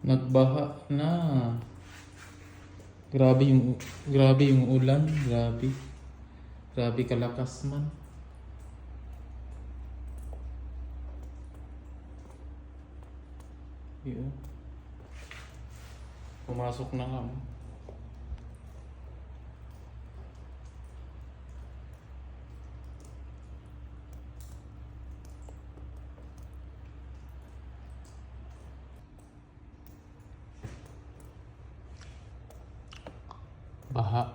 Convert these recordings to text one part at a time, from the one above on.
Nagbaha na. Grabe yung ulan, grabe. Grabe kalakas man. Iyo. Pumasok na nga. Baha.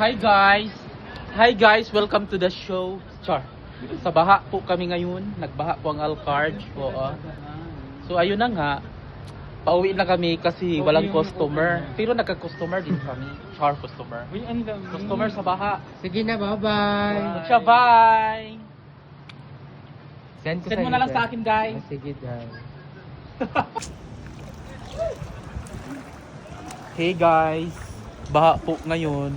Hi guys, welcome to the show. Char. Sa baha po kami ngayon. Nagbaha po ang Alcarge po. So ayun na nga. Pauwi na kami kasi walang customer. Pero nagka-customer din kami. Char customer. Customer sa baha. Sige na, bye-bye. Siya, bye! Send Send mo na lang sa akin, guys. Sige, guys. Hey guys, baha po ngayon.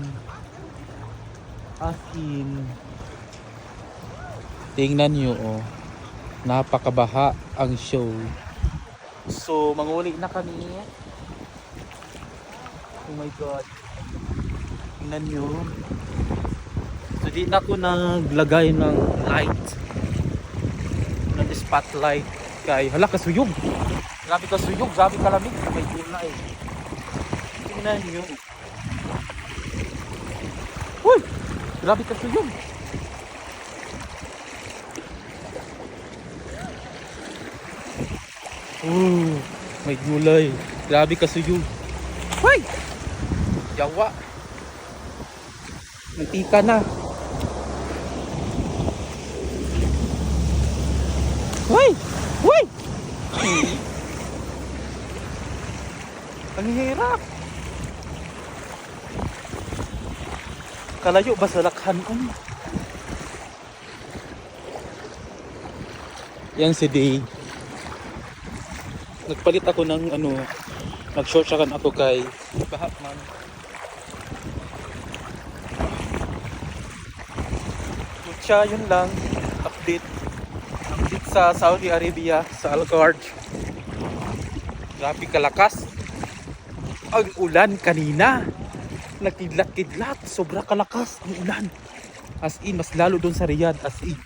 As in, tingnan nyo oh, napakabaha ang show. So manguli na kami. Oh my god, tingnan nyo. So di na ako naglagay ng light, ng spotlight kay hala kasuyog. Grabe kasuyog, grabe kalamig. May gula eh. Tingnan nyo. Uy! Grabe kasuyog. May gulay. Grabe kasuyog. Uy! Yawa. Mantika na. Uy! Uy! Ang hirap. Kalayo ba sa lakhan ko? Yan si Day. Nagpalit ako ng nag-short shakan ako kay baha man. Kutsa, yun lang. Update sa Saudi Arabia, sa Alcarge. Grabe kalakas ang ulan kanina. Nagkidlat-kidlat, sobra kalakas ang ulan. As in, mas lalo doon sa Riyadh. As in,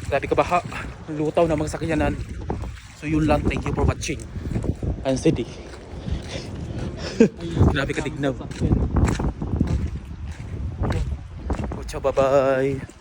grabe ka baha, lutaw na mga sakyanan. So yun lang, thank you for watching. And city. Grabe ka tignaw. Ciao, bye bye.